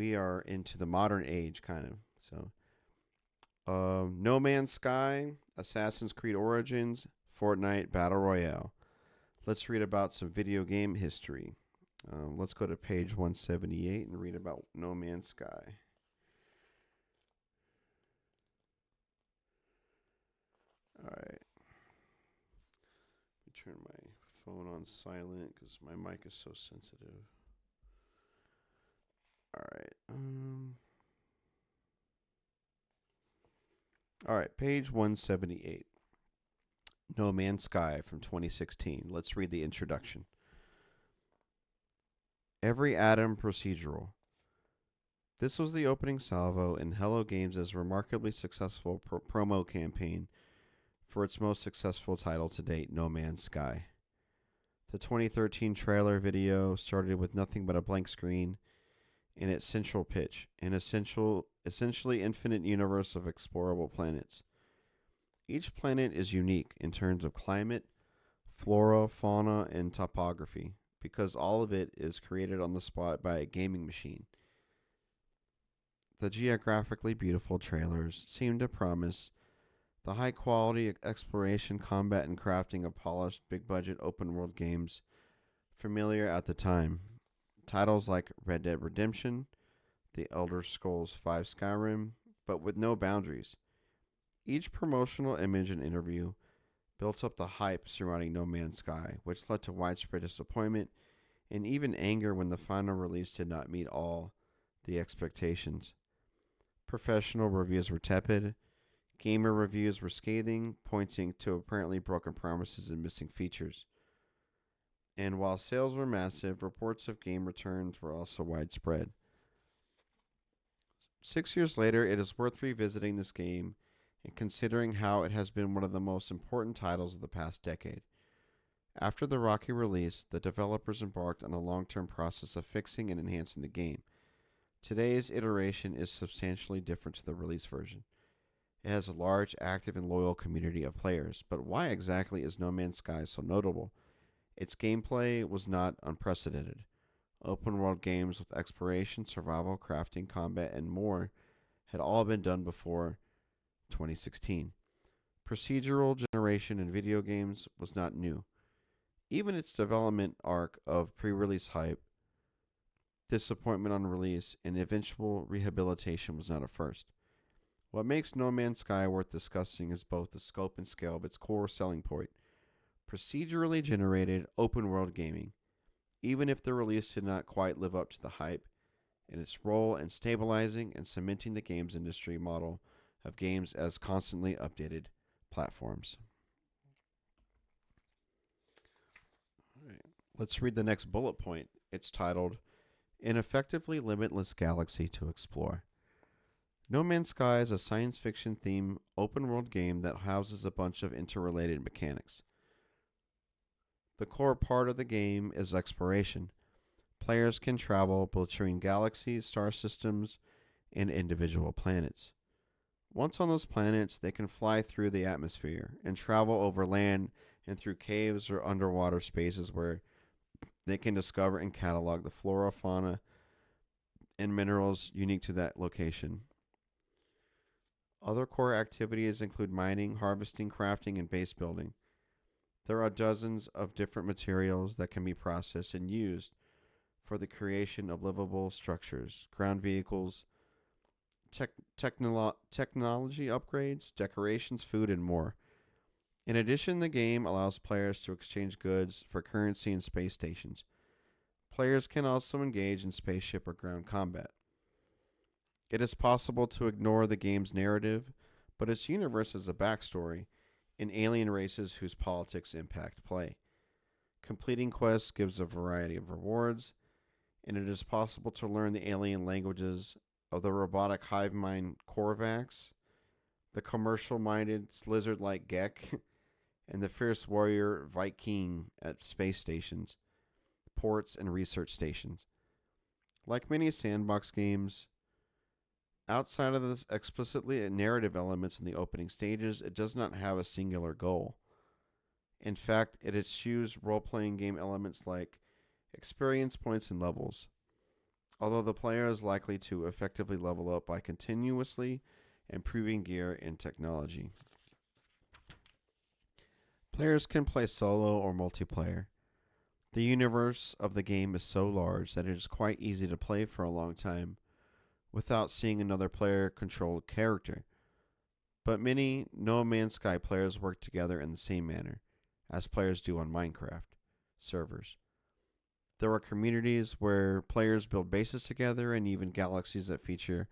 we are into the modern age, kind of. So, No Man's Sky, Assassin's Creed Origins, Fortnite Battle Royale. Let's read about some video game history. Let's go to page 178 and read about No Man's Sky. All right. Let me turn my phone on silent because my mic is so sensitive. All right. All right. Page 178. No Man's Sky from 2016. Let's read the introduction. Every atom procedural. This was the opening salvo in Hello Games' remarkably successful promo campaign for its most successful title to date, No Man's Sky. The 2013 trailer video started with nothing but a blank screen in its central pitch, an essentially infinite universe of explorable planets. Each planet is unique in terms of climate, flora, fauna, and topography, because all of it is created on the spot by a gaming machine. The geographically beautiful trailers seem to promise the high quality exploration, combat, and crafting of polished, big budget open world games familiar at the time. Titles like Red Dead Redemption, The Elder Scrolls V Skyrim, but with no boundaries. Each promotional image and interview built up the hype surrounding No Man's Sky, which led to widespread disappointment and even anger when the final release did not meet all the expectations. Professional reviews were tepid. Gamer reviews were scathing, pointing to apparently broken promises and missing features. And while sales were massive, reports of game returns were also widespread. 6 years later, it is worth revisiting this game and considering how it has been one of the most important titles of the past decade. After the rocky release, the developers embarked on a long-term process of fixing and enhancing the game. Today's iteration is substantially different to the release version. It has a large, active, and loyal community of players, but why exactly is No Man's Sky so notable? Its gameplay was not unprecedented. Open-world games with exploration, survival, crafting, combat, and more had all been done before 2016. Procedural generation in video games was not new. Even its development arc of pre-release hype, disappointment on release, and eventual rehabilitation was not a first. What makes No Man's Sky worth discussing is both the scope and scale of its core selling point: procedurally generated open-world gaming. Even if the release did not quite live up to the hype, and its role in stabilizing and cementing the games industry model of games as constantly updated platforms. All right. Let's read the next bullet point. It's titled, An Effectively Limitless Galaxy to Explore. No Man's Sky is a science fiction themed open world game that houses a bunch of interrelated mechanics. The core part of the game is exploration. Players can travel between galaxies, star systems, and individual planets. Once on those planets, they can fly through the atmosphere and travel over land and through caves or underwater spaces where they can discover and catalog the flora, fauna, and minerals unique to that location. Other core activities include mining, harvesting, crafting, and base building. There are dozens of different materials that can be processed and used for the creation of livable structures, ground vehicles, technology upgrades, decorations, food, and more. In addition, the game allows players to exchange goods for currency in space stations. Players can also engage in spaceship or ground combat. It is possible to ignore the game's narrative, but its universe has a backstory and alien races whose politics impact play. Completing quests gives a variety of rewards, and it is possible to learn the alien languages of the robotic hive mind Korvax, the commercial-minded lizard-like Gek, and the fierce warrior Viking at space stations, ports, and research stations. Like many sandbox games, outside of the explicitly narrative elements in the opening stages, it does not have a singular goal. In fact, it eschews role-playing game elements like experience points and levels. although the player is likely to effectively level up by continuously improving gear and technology. Players can play solo or multiplayer. The universe of the game is so large that it is quite easy to play for a long time without seeing another player control a character. But many No Man's Sky players work together in the same manner as players do on Minecraft servers. There are communities where players build bases together and even galaxies that feature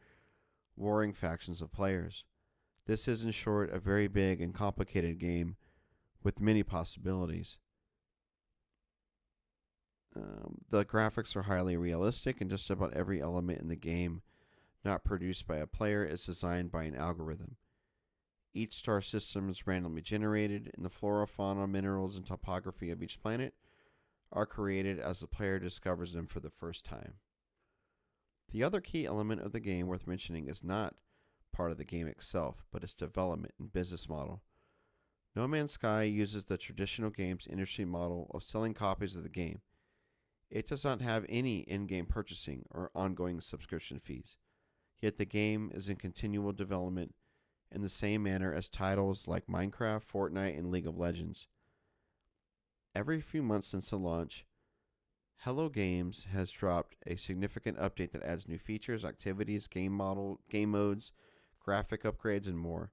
warring factions of players. This is, in short, a very big and complicated game with many possibilities. The graphics are highly realistic, and just about every element in the game not produced by a player is designed by an algorithm. Each star system is randomly generated, and the flora, fauna, minerals, and topography of each planet are created as the player discovers them for the first time. The other key element of the game worth mentioning is not part of the game itself, but its development and business model. No Man's Sky uses the traditional games industry model of selling copies of the game. It does not have any in-game purchasing or ongoing subscription fees, yet the game is in continual development in the same manner as titles like Minecraft, Fortnite, and League of Legends. Every few months since the launch, Hello Games has dropped a significant update that adds new features, activities, game modes, graphic upgrades, and more.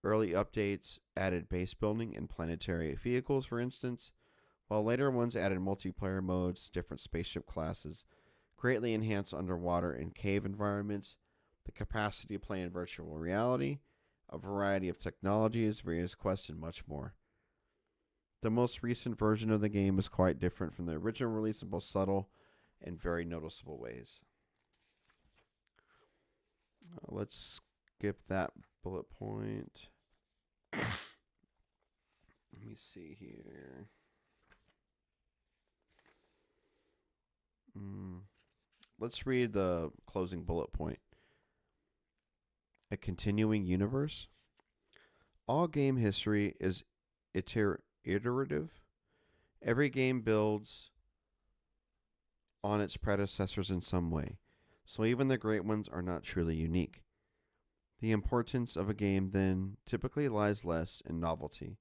Early updates added base building and planetary vehicles, for instance, while later ones added multiplayer modes, different spaceship classes, greatly enhanced underwater and cave environments, the capacity to play in virtual reality, a variety of technologies, various quests, and much more. The most recent version of the game is quite different from the original release in both subtle and very noticeable ways. Let's skip that bullet point. Let me see here. Let's read the closing bullet point. A continuing universe. All game history is iterative. Every game builds on its predecessors in some way, so even the great ones are not truly unique. The importance of a game then typically lies less in novelty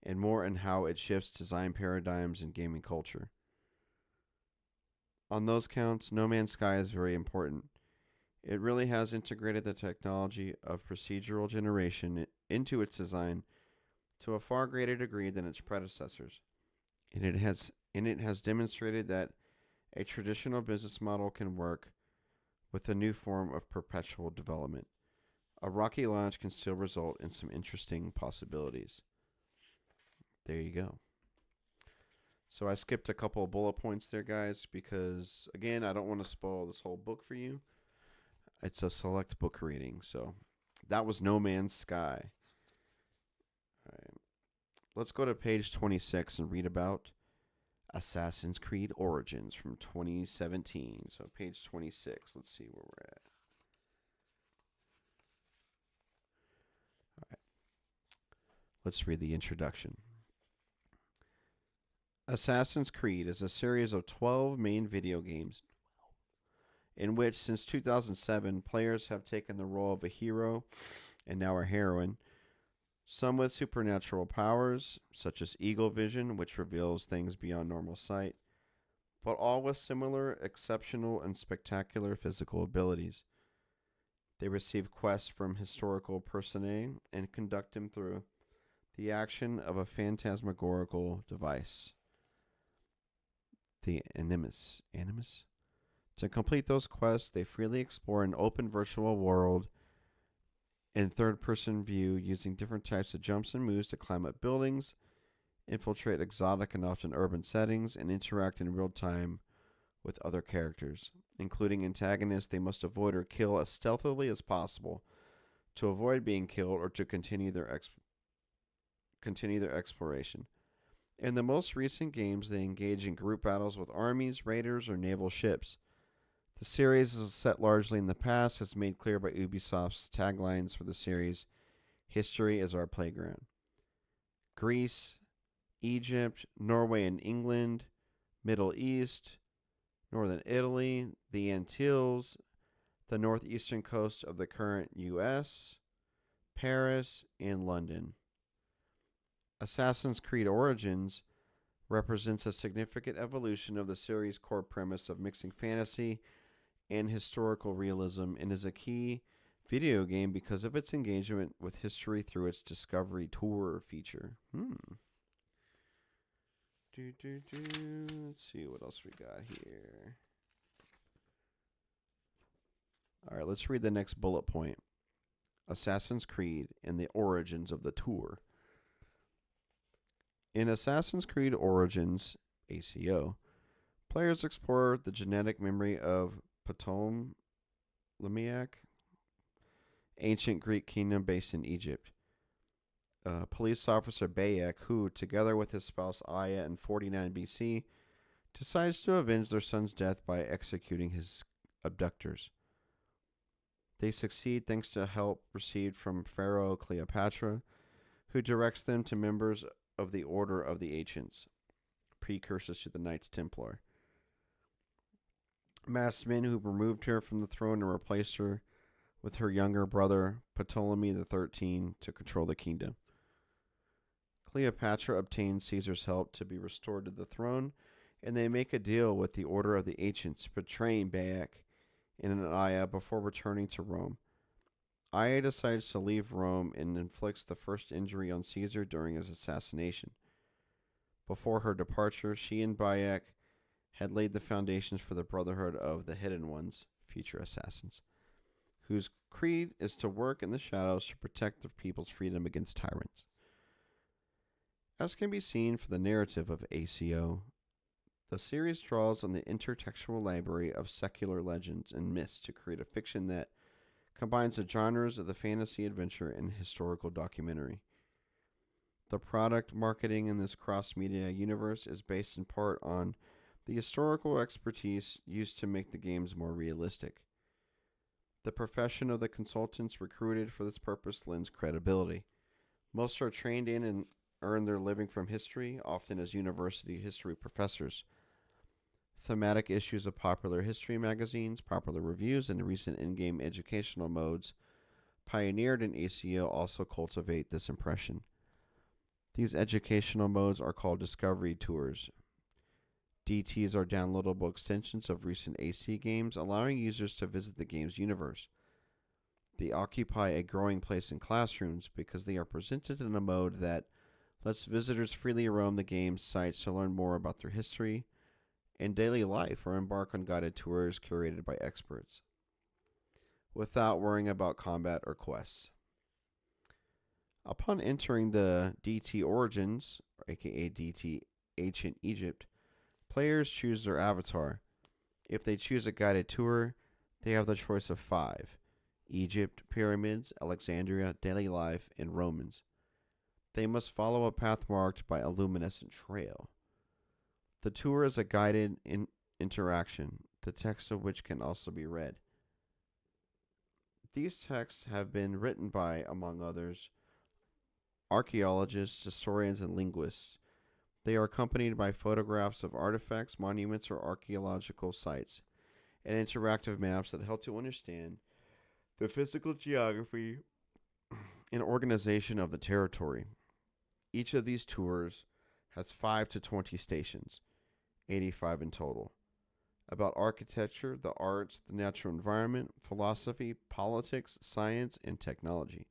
and more in how it shifts design paradigms and gaming culture. On those counts, No Man's Sky is very important. It really has integrated the technology of procedural generation into its design to a far greater degree than its predecessors. And it has demonstrated that a traditional business model can work with a new form of perpetual development. A rocky launch can still result in some interesting possibilities. There you go. So I skipped a couple of bullet points there, guys, because, again, I don't want to spoil this whole book for you. It's a select book reading. So that was No Man's Sky. All right. Let's go to page 26 and read about Assassin's Creed Origins from 2017. So page 26. Let's see where we're at. All right. Let's read the introduction. Assassin's Creed is a series of 12 main video games in which, since 2007, players have taken the role of a hero and now a heroine, some with supernatural powers, such as Eagle Vision, which reveals things beyond normal sight, but all with similar, exceptional, and spectacular physical abilities. They receive quests from historical personae and conduct them through the action of a phantasmagorical device, the Animus. To complete those quests, they freely explore an open virtual world in third-person view using different types of jumps and moves to climb up buildings, infiltrate exotic and often urban settings, and interact in real time with other characters. Including antagonists they must avoid or kill as stealthily as possible to avoid being killed or to continue their exploration. In the most recent games, they engage in group battles with armies, raiders, or naval ships. The series is set largely in the past, as made clear by Ubisoft's taglines for the series, "History is our playground." Greece, Egypt, Norway and England, Middle East, northern Italy, the Antilles, the northeastern coast of the current U.S., Paris, and London. Assassin's Creed Origins represents a significant evolution of the series' core premise of mixing fantasy and historical realism and is a key video game because of its engagement with history through its Discovery Tour feature. Let's see what else we got here. All right, let's read the next bullet point. Assassin's Creed and the origins of the tour. In Assassin's Creed Origins, ACO, players explore the genetic memory of Ptolemy, ancient Greek kingdom based in Egypt. Police officer Bayek, who, together with his spouse Aya in 49 BC, decides to avenge their son's death by executing his abductors. They succeed thanks to help received from Pharaoh Cleopatra, who directs them to members of the Order of the Ancients, precursors to the Knights Templar. Masked men who removed her from the throne and replaced her with her younger brother, Ptolemy XIII, to control the kingdom. Cleopatra obtains Caesar's help to be restored to the throne, and they make a deal with the Order of the Ancients, betraying Bayek and Aya before returning to Rome. Aya decides to leave Rome and inflicts the first injury on Caesar during his assassination. Before her departure, she and Bayek had laid the foundations for the Brotherhood of the Hidden Ones, future assassins, whose creed is to work in the shadows to protect the people's freedom against tyrants. As can be seen from the narrative of ACO, the series draws on the intertextual library of secular legends and myths to create a fiction that combines the genres of the fantasy adventure and historical documentary. The product marketing in this cross-media universe is based in part on the historical expertise used to make the games more realistic. The profession of the consultants recruited for this purpose lends credibility. Most are trained in and earn their living from history, often as university history professors. Thematic issues of popular history magazines, popular reviews, and recent in-game educational modes pioneered in ACO also cultivate this impression. These educational modes are called Discovery Tours. DTs are downloadable extensions of recent AC games, allowing users to visit the game's universe. They occupy a growing place in classrooms because they are presented in a mode that lets visitors freely roam the game's sites to learn more about their history and daily life or embark on guided tours curated by experts, without worrying about combat or quests. Upon entering the DT Origins, aka DT Ancient Egypt, players choose their avatar. If they choose a guided tour, they have the choice of 5: Egypt, pyramids, Alexandria, daily life, and Romans. They must follow a path marked by a luminescent trail. The tour is a guided interaction, the text of which can also be read. These texts have been written by, among others, archaeologists, historians, and linguists. They are accompanied by photographs of artifacts, monuments, or archaeological sites, and interactive maps that help to understand the physical geography and organization of the territory. Each of these tours has 5 to 20 stations, 85 in total, about architecture, the arts, the natural environment, philosophy, politics, science, and technology,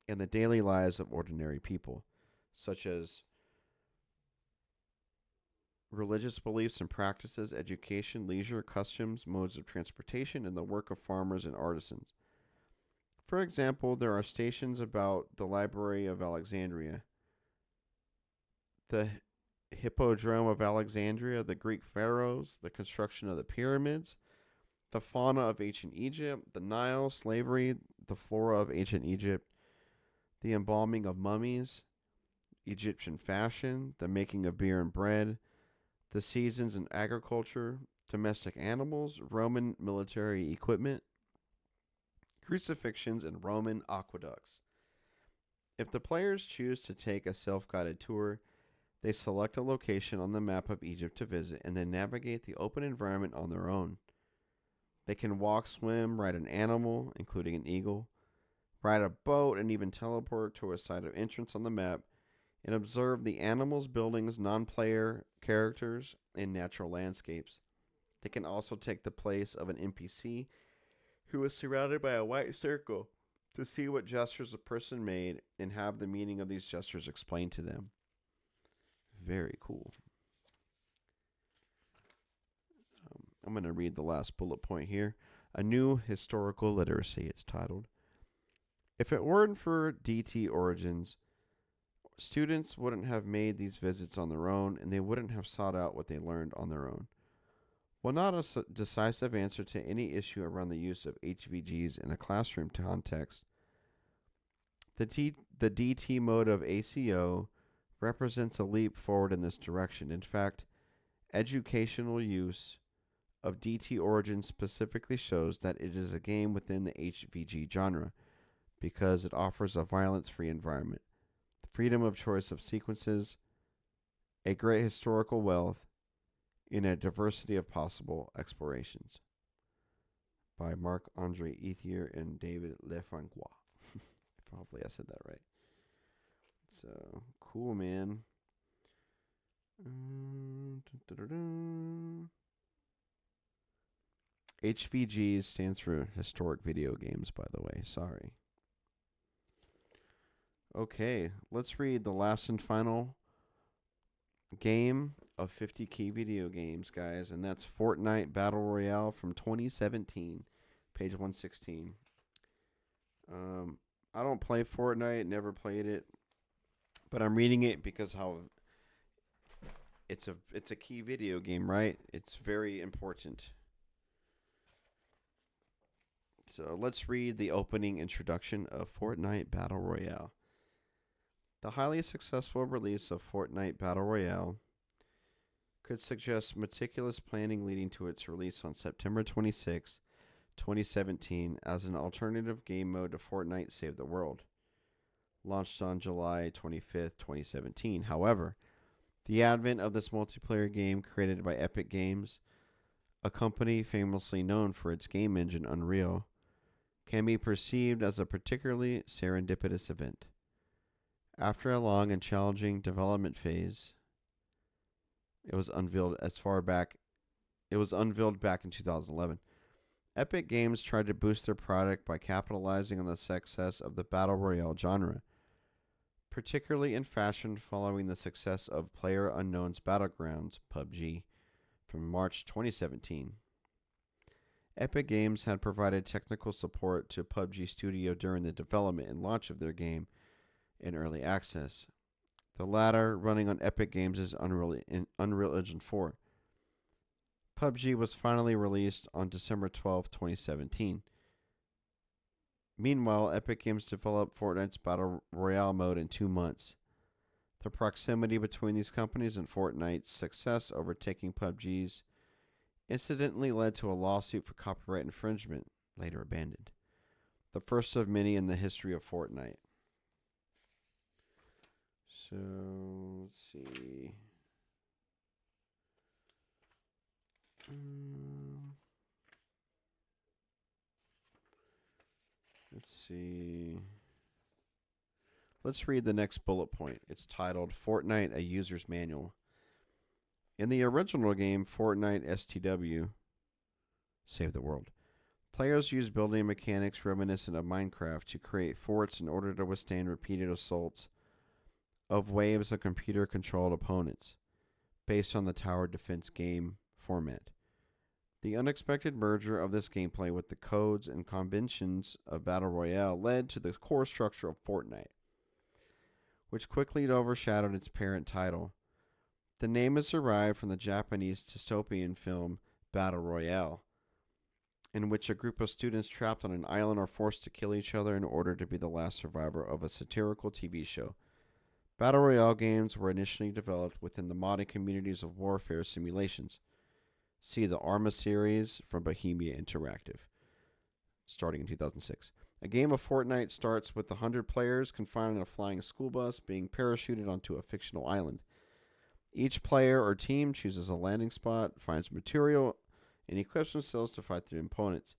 and the daily lives of ordinary people, such as religious beliefs and practices, education, leisure, customs, modes of transportation, and the work of farmers and artisans. For example, there are stations about the Library of Alexandria, the Hippodrome of Alexandria, the Greek pharaohs, the construction of the pyramids, the fauna of ancient Egypt, the Nile, slavery, the flora of ancient Egypt, the embalming of mummies, Egyptian fashion, the making of beer and bread, the seasons in agriculture, domestic animals, Roman military equipment, crucifixions, and Roman aqueducts. If the players choose to take a self-guided tour, They select a location on the map of Egypt to visit and then navigate the open environment on their own. They can walk, swim, ride an animal, including an eagle, ride a boat, and even teleport to a site of entrance on the map and observe the animals, buildings, non player characters, and natural landscapes. They can also take the place of an NPC who is surrounded by a white circle to see what gestures a person made and have the meaning of these gestures explained to them. Very cool. I'm going to read the last bullet point here. A new historical literacy, it's titled. If it weren't for DT Origins, students wouldn't have made these visits on their own, and they wouldn't have sought out what they learned on their own. While not a decisive answer to any issue around the use of HVGs in a classroom context, the DT mode of ACO represents a leap forward in this direction. In fact, educational use of DT Origins specifically shows that it is a game within the HVG genre because it offers a violence-free environment, freedom of choice of sequences, a great historical wealth, and a diversity of possible explorations. By Marc-Andre Ethier and David Lefrancois. Hopefully I said that right. So, cool, man. HVG stands for Historic Video Games, by the way. Sorry. Okay, let's read the last and final game of 50 key video games, guys, and that's Fortnite Battle Royale from 2017, page 116. I don't play Fortnite, never played it, but I'm reading it because how it's a key video game, right? It's very important. So let's read the opening introduction of Fortnite Battle Royale. The highly successful release of Fortnite Battle Royale could suggest meticulous planning leading to its release on September 26, 2017 as an alternative game mode to Fortnite Save the World, launched on July 25, 2017. However, the advent of this multiplayer game created by Epic Games, a company famously known for its game engine Unreal, can be perceived as a particularly serendipitous event. After a long and challenging development phase, it was unveiled back in 2011. Epic Games tried to boost their product by capitalizing on the success of the Battle Royale genre, particularly in fashion following the success of PlayerUnknown's Battlegrounds, PUBG, from March 2017. Epic Games had provided technical support to PUBG Studio during the development and launch of their game in early access, the latter running on Epic Games' Unreal Engine 4. PUBG was finally released on December 12, 2017. Meanwhile, Epic Games developed Fortnite's Battle Royale mode in 2 months. The proximity between these companies and Fortnite's success overtaking PUBG's incidentally led to a lawsuit for copyright infringement, later abandoned. The first of many in the history of Fortnite. So, let's see. Let's read the next bullet point. It's titled Fortnite, a User's Manual. In the original game, Fortnite STW, Save the World, players use building mechanics reminiscent of Minecraft to create forts in order to withstand repeated assaults of waves of computer-controlled opponents, based on the tower defense game format. The unexpected merger of this gameplay with the codes and conventions of Battle Royale led to the core structure of Fortnite, which quickly overshadowed its parent title. The name is derived from the Japanese dystopian film Battle Royale, in which a group of students trapped on an island are forced to kill each other in order to be the last survivor of a satirical TV show. Battle Royale games were initially developed within the modding communities of warfare simulations. See the Arma series from Bohemia Interactive, starting in 2006. A game of Fortnite starts with 100 players confined in a flying school bus being parachuted onto a fictional island. Each player or team chooses a landing spot, finds material, and equips themselves to fight their opponents.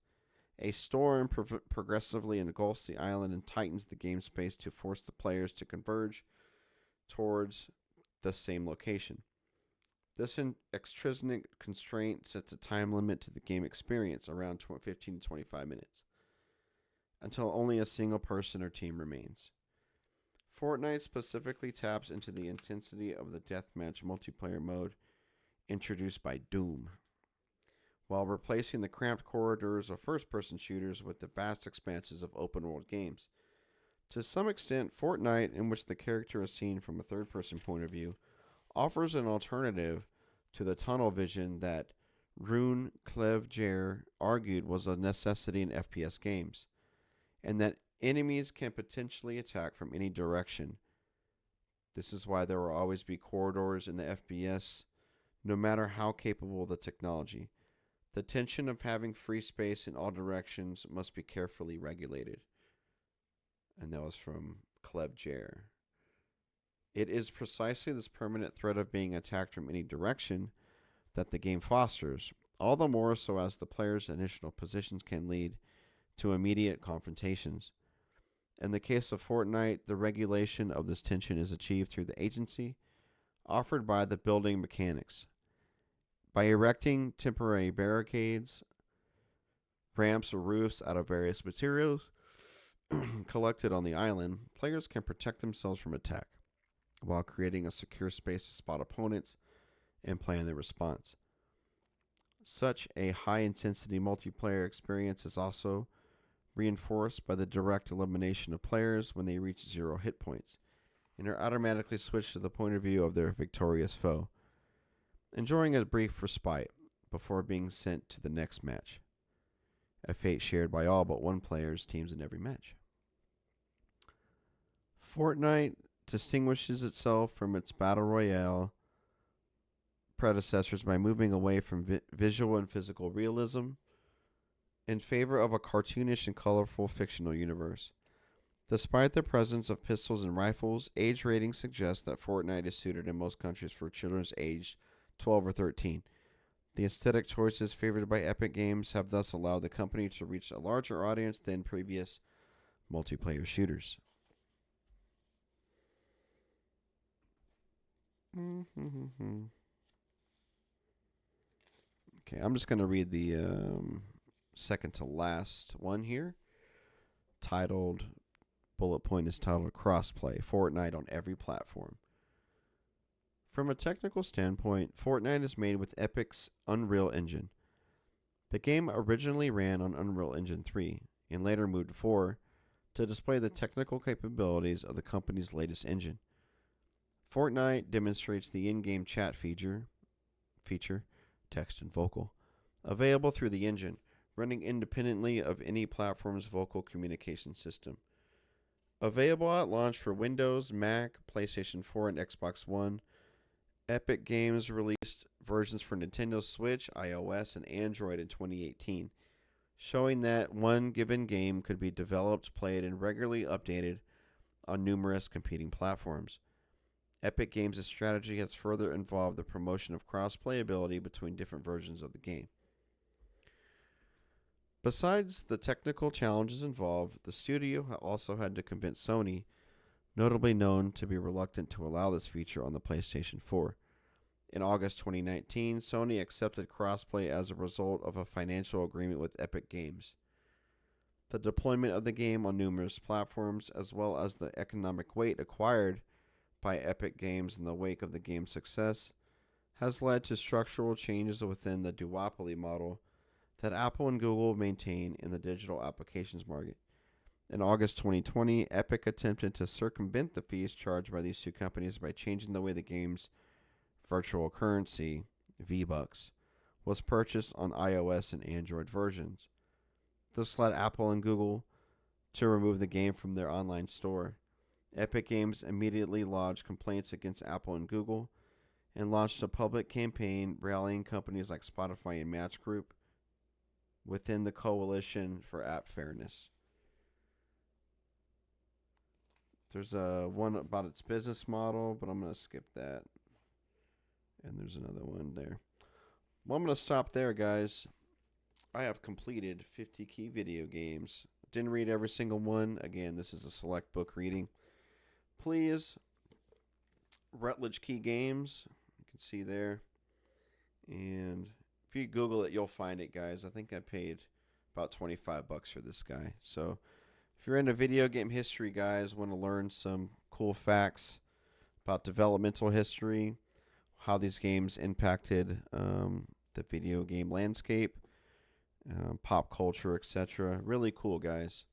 A storm progressively engulfs the island and tightens the game space to force the players to converge towards the same location. This extrinsic constraint sets a time limit to the game experience, around 15 to 25 minutes, until only a single person or team remains. Fortnite specifically taps into the intensity of the deathmatch multiplayer mode introduced by Doom, while replacing the cramped corridors of first-person shooters with the vast expanses of open-world games. To some extent, Fortnite, in which the character is seen from a third-person point of view, offers an alternative to the tunnel vision that Rune Clevejaer argued was a necessity in FPS games, and that enemies can potentially attack from any direction. This is why there will always be corridors in the FPS, no matter how capable the technology. The tension of having free space in all directions must be carefully regulated. And that was from Clevejaer. It is precisely this permanent threat of being attacked from any direction that the game fosters, all the more so as the player's initial positions can lead to immediate confrontations. In the case of Fortnite, the regulation of this tension is achieved through the agency offered by the building mechanics. By erecting temporary barricades, ramps, or roofs out of various materials collected on the island, players can protect themselves from attack, while creating a secure space to spot opponents and plan their response. Such a high-intensity multiplayer experience is also reinforced by the direct elimination of players when they reach 0 hit points, and are automatically switched to the point of view of their victorious foe, enjoying a brief respite before being sent to the next match, a fate shared by all but one player's teams in every match. Fortnite distinguishes itself from its Battle Royale predecessors by moving away from visual and physical realism in favor of a cartoonish and colorful fictional universe. Despite the presence of pistols and rifles, age ratings suggest that Fortnite is suited in most countries for children aged 12 or 13. The aesthetic choices favored by Epic Games have thus allowed the company to reach a larger audience than previous multiplayer shooters. Okay, I'm just going to read the second to last one here. Bullet point is titled Crossplay, Fortnite on every platform. From a technical standpoint, Fortnite is made with Epic's Unreal Engine. The game originally ran on Unreal Engine 3 and later moved to 4 to display the technical capabilities of the company's latest engine. Fortnite demonstrates the in-game chat feature, text and vocal, available through the engine, running independently of any platform's vocal communication system. Available at launch for Windows, Mac, PlayStation 4, and Xbox One, Epic Games released versions for Nintendo Switch, iOS, and Android in 2018, showing that one given game could be developed, played, and regularly updated on numerous competing platforms. Epic Games' strategy has further involved the promotion of cross-playability between different versions of the game. Besides the technical challenges involved, the studio also had to convince Sony, notably known to be reluctant to allow this feature on the PlayStation 4. In August 2019, Sony accepted crossplay as a result of a financial agreement with Epic Games. The deployment of the game on numerous platforms, as well as the economic weight acquired by Epic Games in the wake of the game's success, has led to structural changes within the duopoly model that Apple and Google maintain in the digital applications market. In August 2020, Epic attempted to circumvent the fees charged by these two companies by changing the way the game's virtual currency, V-Bucks, was purchased on iOS and Android versions. This led Apple and Google to remove the game from their online store. Epic Games immediately lodged complaints against Apple and Google and launched a public campaign rallying companies like Spotify and Match Group within the Coalition for App Fairness. There's one about its business model, but I'm going to skip that. And there's another one there. Well, I'm going to stop there, guys. I have completed 50 key video games. Didn't read every single one. Again, this is a select book reading. Please, Rutledge Key Games. You can see there. And if you Google it, you'll find it, guys. I think I paid about $25 for this guy. So if you're into video game history, guys, want to learn some cool facts about developmental history, how these games impacted the video game landscape, pop culture, etc. Really cool, guys.